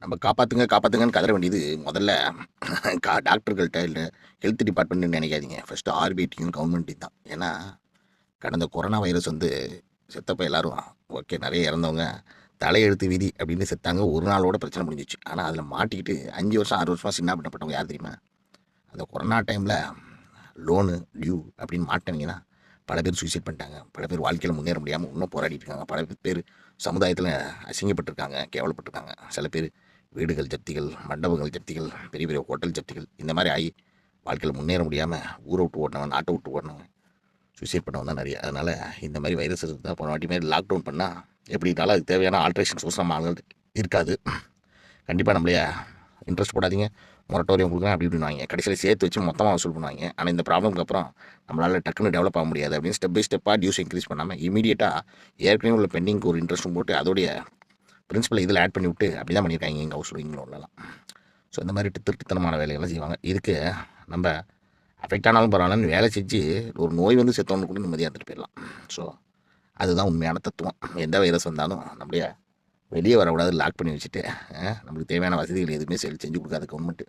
நம்ம காப்பாற்றுங்க காப்பாற்றுங்கன்னு கதற வேண்டியது முதல்ல டாக்டர்கள்ட்ட இல்லை ஹெல்த் டிபார்ட்மெண்ட்னு நினைக்காதீங்க. ஃபஸ்ட்டு ஆர்பிடியும் கவர்மெண்ட்டையும் தான். ஏன்னா கடந்த கொரோனா வைரஸ் வந்து செத்தப்போ எல்லாரும் ஓகே நிறைய இறந்தவங்க தலையெழுத்து விதி அப்படின்னு செத்தாங்க. ஒரு நாளோட பிரச்சனை முடிஞ்சிச்சு. ஆனால் அதில் மாட்டிக்கிட்டு 5 வருஷம் 6 வருஷமாக சின்ன பண்ணப்பட்டவங்க யார் தெரியுமா? அந்த கொரோனா டைமில் லோனு டியூ அப்படின்னு மாட்டினீங்கன்னா பல பேர் சூசைட் பண்ணிட்டாங்க. பல பேர் வாழ்க்கையில் முன்னேற முடியாமல் இன்னும் போராடிட்டு இருக்காங்க. பல பேர் சமுதாயத்தில் அசிங்கப்பட்டிருக்காங்க, கேவலப்பட்டிருக்காங்க. சில பேர் வீடுகள் ஜப்திகள், மண்டபங்கள் ஜப்திகள், பெரிய பெரிய ஹோட்டல் ஜப்திகள், இந்த மாதிரி ஆகி வாழ்க்கையில் முன்னேற முடியாமல் ஊரை விட்டு ஓடினவன், நாட்டை விட்டு ஓடினவன், சூசைட் பண்ணவன் தான் நிறைய. அதனால் இந்த மாதிரி வைரஸ் இருந்தால் போன வாட்டி மாதிரி லாக்டவுன் பண்ணால் எப்படினாலும் அதுக்கு தேவையான ஆல்ட்ரேஷன்ஸ் நம்ம ஆளுகள் இருக்காது. கண்டிப்பாக நம்மளைய இன்ட்ரெஸ்ட் போடாதீங்க, மொரட்டோரியம் கொடுக்குறேன் அப்படி இப்படின்னு கடைசியில் சேர்த்து வச்சு மொத்தமாக வசூல் பண்ணுவாங்க. ஆனால் இந்த ப்ராப்ளம்க்கு அப்புறம் நம்மளால் டக்குன்னு டெவலப் ஆக முடியாது அப்படின்னு ஸ்டெப் பை ஸ்டெப்பாக டியூஸ் இன்க்ரீஸ் பண்ணாமல் இமீடியட்டாக ஏற்கனவே உள்ள பெண்டிங்க்கு ஒரு இன்ட்ரெஸ்ட்டும் போட்டு அதோடைய பிரின்சிபல் இதில் ஆட் பண்ணி விட்டு அப்படி தான் பண்ணியிருக்காங்க எங்கள் ஹவுஸ் ஹோல்டிங் லோன்லலாம். ஸோ இந்த மாதிரி திருட்டுத்தனமான வேலைகள்லாம் செய்வாங்க. இதுக்கு நம்ம அஃபெக்ட் ஆனாலும் பரவாயில்லன்னு வேலை செஞ்சு ஒரு நோய் வந்து செத்தவொன்னு கூட நிம்மதியாக இருந்துட்டு போயிடலாம். ஸோ அதுதான் உண்மையான தத்துவம். எந்த வைரஸ் வந்தாலும் நம்மளுடைய வெளியே வரக்கூடாது, லாக் பண்ணி வச்சுட்டு நம்மளுக்கு தேவையான வசதிகள் எதுவுமே செஞ்சு கொடுக்காது கவர்மெண்ட்டு.